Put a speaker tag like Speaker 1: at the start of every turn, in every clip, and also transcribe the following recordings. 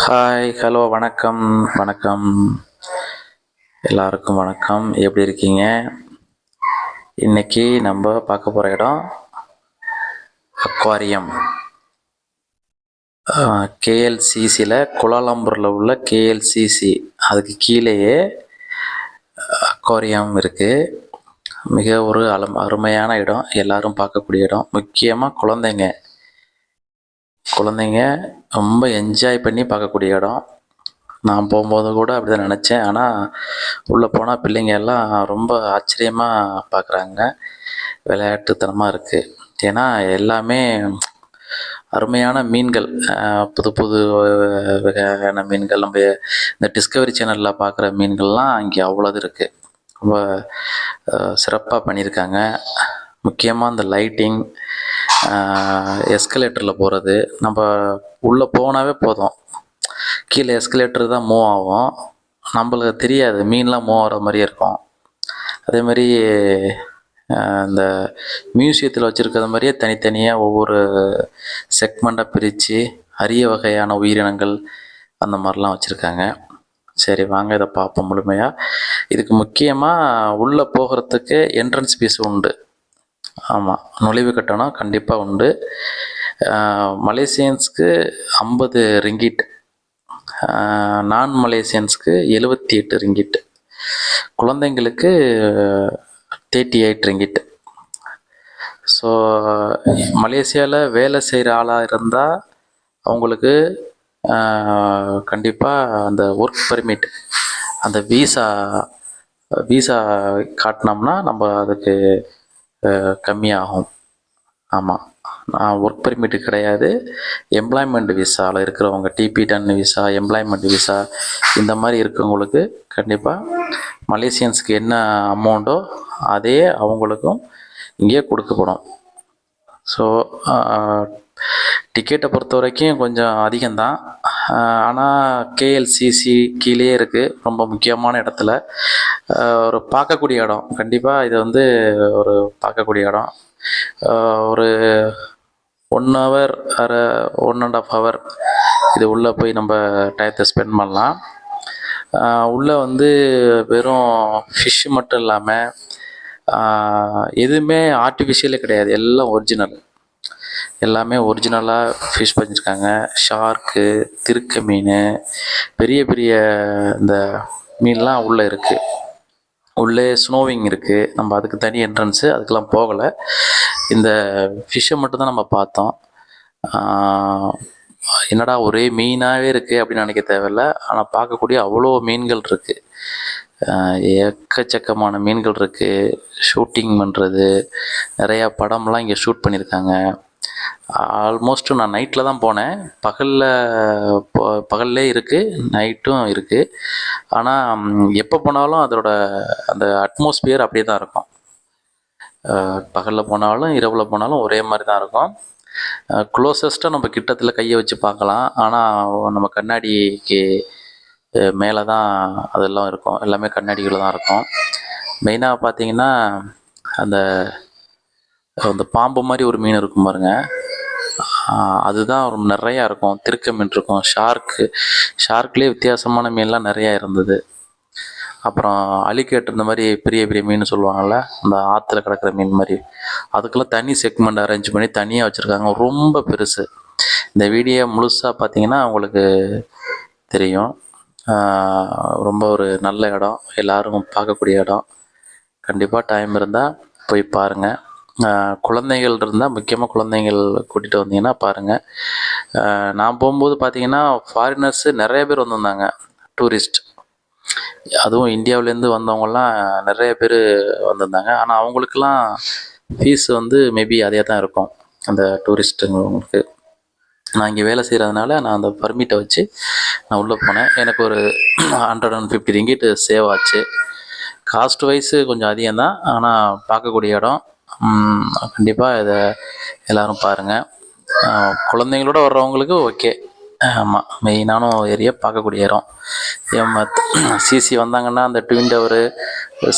Speaker 1: Hi, hello, வணக்கம், வணக்கம். எல்லாருக்கும் வணக்கம். எப்படி இருக்கீங்க? இன்னைக்கு நம்ம பார்க்க போகிற இடம் அக்வாரியம். கேஎல்சிசியில் கோலாலம்பூரில் உள்ள கேஎல்சிசி அதுக்கு கீழேயே அக்வாரியம் இருக்குது. மிக ஒரு அருமையான இடம், எல்லாரும் பார்க்கக்கூடிய இடம். முக்கியமாக குழந்தைங்க ரொம்ப என்ஜாய் பண்ணி பார்க்கக்கூடிய இடம். நான் போகும்போது கூட அப்படி தான் நினச்சேன். ஆனால் உள்ளே போனால் பிள்ளைங்க எல்லாம் ரொம்ப ஆச்சரியமாக பார்க்குறாங்க. விளையாட்டுத்தனமாக இருக்குது. ஏன்னா எல்லாமே அருமையான மீன்கள், புது புது வகையான மீன்கள். நம்ம இந்த டிஸ்கவரி சேனலில் பார்க்குற மீன்கள்லாம் இங்கே அவ்வளோது இருக்குது. ரொம்ப சிறப்பாக பண்ணியிருக்காங்க. முக்கியமாக இந்த லைட்டிங், எஸ்கலேட்டரில் போகிறது. நம்ம உள்ளே போனாவே போதும், கீழே எஸ்கலேட்டர் தான் மூவ் ஆகும். நம்மளுக்கு தெரியாது, மீன்லாம் மூவ் ஆகிற மாதிரியே இருக்கும். அதே மாதிரி இந்த மியூசியத்தில் வச்சுருக்கிற மாதிரியே தனித்தனியாக ஒவ்வொரு செக்மெண்ட்டாக பிரித்து அரிய வகையான உயிரினங்கள் அந்த மாதிரிலாம் வச்சுருக்காங்க. சரி, வாங்க இதை பார்ப்போம் முழுமையாக. இதுக்கு முக்கியமாக உள்ளே போகிறதுக்கு என்ட்ரன்ஸ் ஃபீஸ் உண்டு. ஆமாம், நுழைவு கட்டணம் கண்டிப்பாக உண்டு. மலேசியன்ஸ்க்கு 50 ரிங்கிட், நான் மலேசியன்ஸ்க்கு 78 ரிங்கிட், குழந்தைங்களுக்கு 38 ரிங்கிட். ஸோ மலேசியாவில் வேலை செய்கிற ஆளாக இருந்தால் அவங்களுக்கு கண்டிப்பாக அந்த ஒர்க் பர்மிட், அந்த வீசா காட்டினோம்னா நம்ம அதுக்கு கம்மியாகும். ஆமாம், ஒர்க் பர்மிட்டு கிடையாது. எம்ப்ளாய்மெண்ட் விசாவில் இருக்கிறவங்க, TP10 விசா, எம்ப்ளாய்மெண்ட் விசா இந்த மாதிரி இருக்கவங்களுக்கு கண்டிப்பாக மலேசியன்ஸுக்கு என்ன அமௌண்ட்டோ அதே அவங்களுக்கும் இங்கே கொடுக்கப்படும். ஸோ டிக்கெட்டை பொறுத்த வரைக்கும் கொஞ்சம் அதிகம்தான். ஆனால் கேஎல்சிசி கீழே இருக்குது, ரொம்ப முக்கியமான இடத்துல. ஒரு பார்க்கக்கூடிய இடம். கண்டிப்பாக இது வந்து ஒரு பார்க்கக்கூடிய இடம். ஒரு 1 ஹவர் 1.5 ஹவர் இது உள்ளே போய் நம்ம டயத்தை ஸ்பெண்ட் பண்ணலாம். உள்ளே வந்து வெறும் ஃபிஷ்ஷு மட்டும் இல்லாமல் எதுவுமே ஆர்டிஃபிஷியலே கிடையாது, எல்லாம் ஒரிஜினல். எல்லாமே ஒரிஜினலாக ஃபிஷ் பண்ணியிருக்காங்க. ஷார்க்கு, திருக்க மீன், பெரிய பெரிய இந்த மீன்லாம் உள்ளே இருக்குது. உள்ளே ஸ்னோவிங் இருக்குது. நம்ம அதுக்கு தனி என்ட்ரன்ஸு, அதுக்கெலாம் போகலை. இந்த ஃபிஷ்ஷை மட்டும்தான் நம்ம பார்த்தோம். என்னடா ஒரே மீனாகவே இருக்குது அப்படின்னு நினைக்க தேவையில்லை. ஆனால் பார்க்கக்கூடிய அவ்வளோ மீன்கள் இருக்குது, எக்கச்சக்கமான மீன்கள் இருக்குது. ஷூட்டிங் பண்ணுறது, நிறையா படம்லாம் இங்கே ஷூட் பண்ணியிருக்காங்க. ஆல்மோஸ்ட்டு நான் நைட்டில் தான் போனேன். பகல்லே இருக்குது, நைட்டும் இருக்குது. ஆனால் எப்போ போனாலும் அதோட அந்த அட்மாஸ்பியர் அப்படியே தான் இருக்கும். பகலில் போனாலும் இரவில் போனாலும் ஒரே மாதிரி தான் இருக்கும். க்ளோசஸ்ட்டாக நம்ம கிட்டத்தில் கையை வச்சு பார்க்கலாம். ஆனால் நம்ம கண்ணாடிக்கு மேலே தான் அதெல்லாம் இருக்கும், எல்லாமே கண்ணாடிகள் தான் இருக்கும். மெயினாக பார்த்தீங்கன்னா அந்த பாம்பு மாதிரி ஒரு மீன் இருக்கும் பாருங்கள், அதுதான் நிறையா இருக்கும். திருக்க மீன் இருக்கும், ஷார்க்லேயே வித்தியாசமான மீன்லாம் நிறையா இருந்தது. அப்புறம் அலிகேட்டர், இந்த மாதிரி பெரிய பெரிய மீன் சொல்லுவாங்கள்ல, அந்த ஆற்றுல கிடக்கிற மீன் மாதிரி, அதுக்கெல்லாம் தனி செக்மெண்ட் அரேஞ்ச் பண்ணி தனியாக வச்சுருக்காங்க, ரொம்ப பெருசு. இந்த வீடியோ முழுசாக பார்த்தீங்கன்னா உங்களுக்கு தெரியும். ரொம்ப ஒரு நல்ல இடம், எல்லோரும் பார்க்கக்கூடிய இடம். கண்டிப்பாக டைம் இருந்தால் போய் பாருங்கள். குழந்தைகள் இருந்தால், முக்கியமாக குழந்தைகள் கூட்டிகிட்டு வந்தீங்கன்னா பாருங்கள். நான் போகும்போது பார்த்தீங்கன்னா ஃபாரினர்ஸு நிறைய பேர் வந்திருந்தாங்க, டூரிஸ்ட். அதுவும் இந்தியாவிலேருந்து வந்தவங்கலாம் நிறைய பேர் வந்திருந்தாங்க. ஆனால் அவங்களுக்கெல்லாம் ஃபீஸ் வந்து மேபி அதே தான் இருக்கும், அந்த டூரிஸ்ட்டுங்களுக்கு. நான் இங்கே வேலை செய்கிறதுனால நான் அந்த பர்மிட்டை வச்சு நான் உள்ளே போனேன். எனக்கு ஒரு 150 ரிங்கிட் சேவ் ஆச்சு. காஸ்ட் வைஸு கொஞ்சம் அதிகம்தான், ஆனால் பார்க்கக்கூடிய இடம். கண்டிப்பாக இதை எல்லோரும் பாருங்கள். குழந்தைங்களோட வர்றவங்களுக்கு ஓகே. ஆமாம், மெயினான ஏரியா, பார்க்கக்கூடிய இடம். சிசி வந்தாங்கன்னா அந்த ட்வின் டவரு,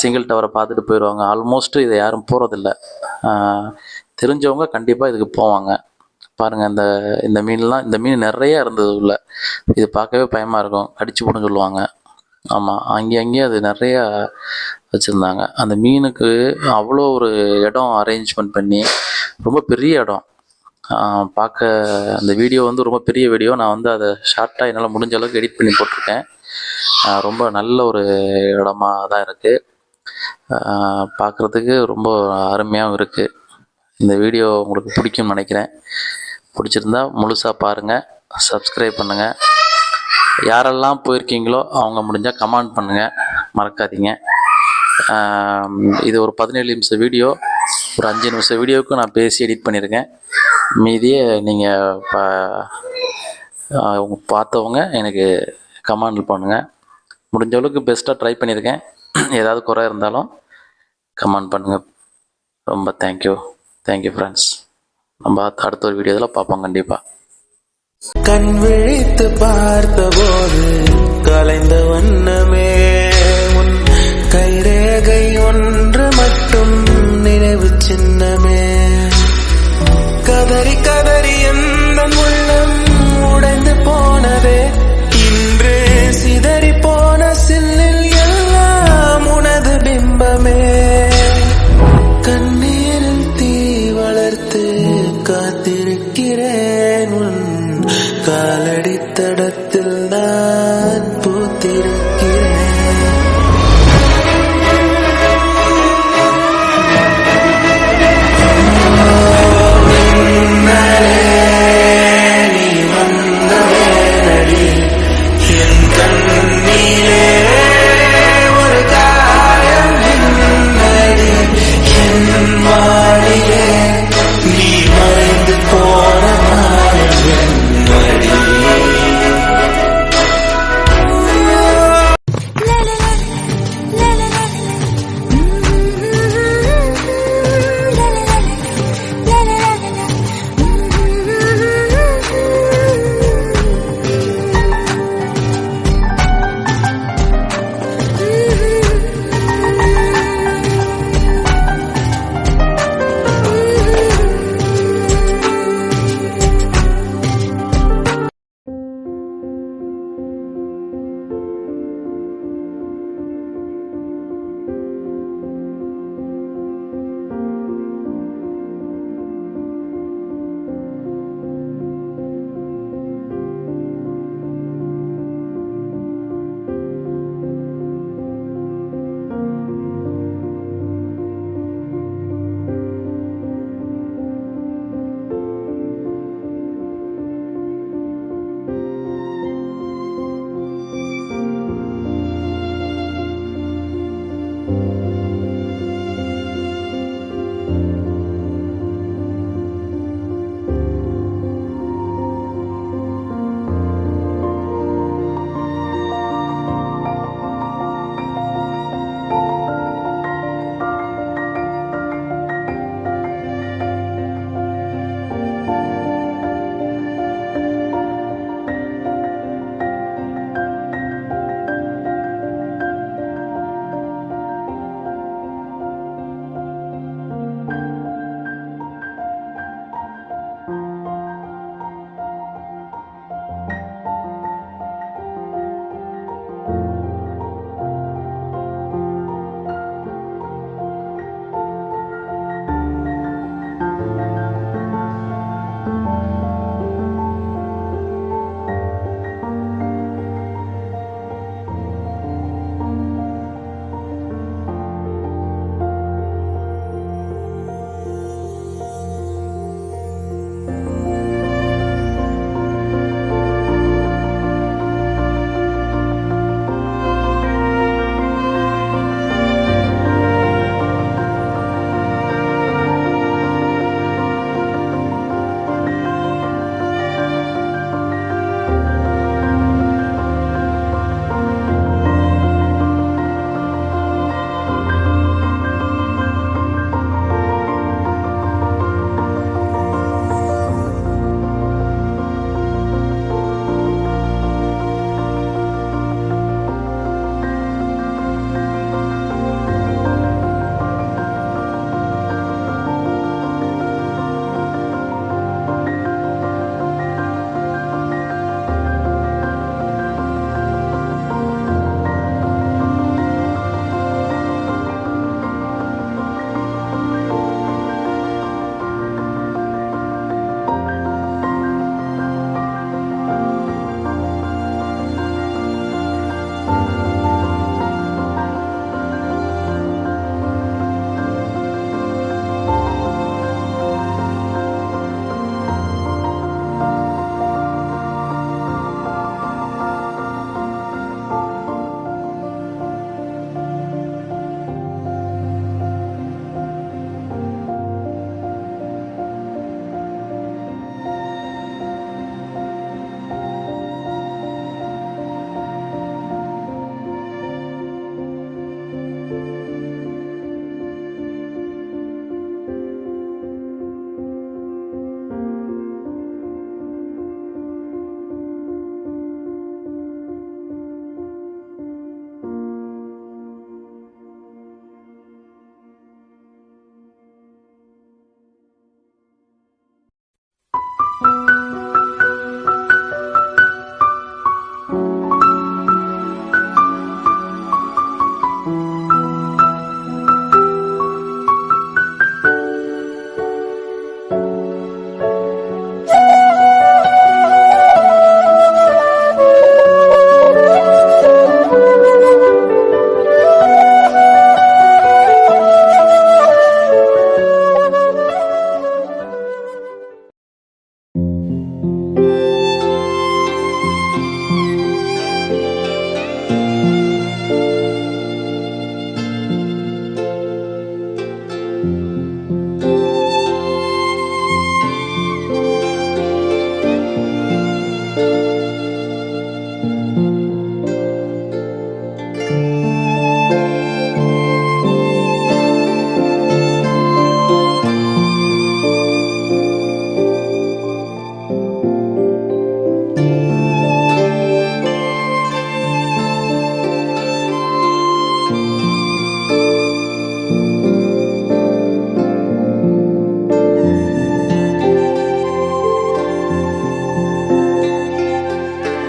Speaker 1: சிங்கிள் டவரை பார்த்துட்டு போயிடுவாங்க. ஆல்மோஸ்ட்டு இதை யாரும் போகிறதில்ல. தெரிஞ்சவங்க கண்டிப்பாக இதுக்கு போவாங்க. பாருங்கள், இந்த மீன்லாம், இந்த மீன் நிறையா இருந்தது உள்ள. இது பார்க்கவே பயமாக இருக்கும், கடிச்சு போடுன்னு சொல்லுவாங்க. ஆமாம், அங்கேயும் அது நிறையா வச்சுருந்தாங்க. அந்த மீனுக்கு அவ்வளோ ஒரு இடம் அரேஞ்ச்மெண்ட் பண்ணி, ரொம்ப பெரிய இடம். பார்க்க அந்த வீடியோ வந்து ரொம்ப பெரிய வீடியோ. நான் வந்து அதை ஷார்ட்டாக என்னால் முடிஞ்ச அளவுக்கு எடிட் பண்ணி போட்டிருக்கேன். ரொம்ப நல்ல ஒரு இடமா தான் இருக்குது. பார்க்குறதுக்கு ரொம்ப அருமையாகவும் இருக்குது. இந்த வீடியோ உங்களுக்கு பிடிக்கும்னு நினைக்கிறேன். பிடிச்சிருந்தா முழுசாக பாருங்கள், சப்ஸ்கிரைப் பண்ணுங்கள். யாரெல்லாம் போயிருக்கீங்களோ அவங்க முடிஞ்சால் கமெண்ட் பண்ணுங்கள், மறக்காதீங்க. இது ஒரு 17 நிமிஷம் வீடியோ. ஒரு 5 நிமிஷம் வீடியோவுக்கு நான் பேசி எடிட் பண்ணியிருக்கேன். மீதியே நீங்கள் பார்த்தவங்க எனக்கு கமெண்ட் பண்ணுங்கள். முடிஞ்ச அளவுக்கு பெஸ்ட்டாக ட்ரை பண்ணியிருக்கேன். ஏதாவது குறை இருந்தாலும் கமெண்ட் பண்ணுங்கள். ரொம்ப தேங்க்யூ ஃப்ரெண்ட்ஸ். நம்ம அடுத்த ஒரு வீடியோவில் பார்ப்போம் கண்டிப்பாக.
Speaker 2: கண் விழித்து பார்த்தபோது கலைந்த வண்ணமே உன் கைரேகை ஒன்று மட்டும் நினைவு சின்னமே. கதறி கதறி எந்த உள்ளம் உடைந்து போனதே. இன்று சிதறி போன சில்லில் எல்லாம் உனது பிம்பமே. கண்ணீரில் தீ வளர்த்து காத்திருக்கிறேன். உன் காலடி தடத்தில் நான் பூத்திருக்கிறேன். நீ வந்த வேளடி என் கண்ணீரே ஒரு காயம் நின்னடி. என் வாழியே நீ மறைந்து போன மாயம் என் வழி.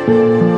Speaker 2: Thank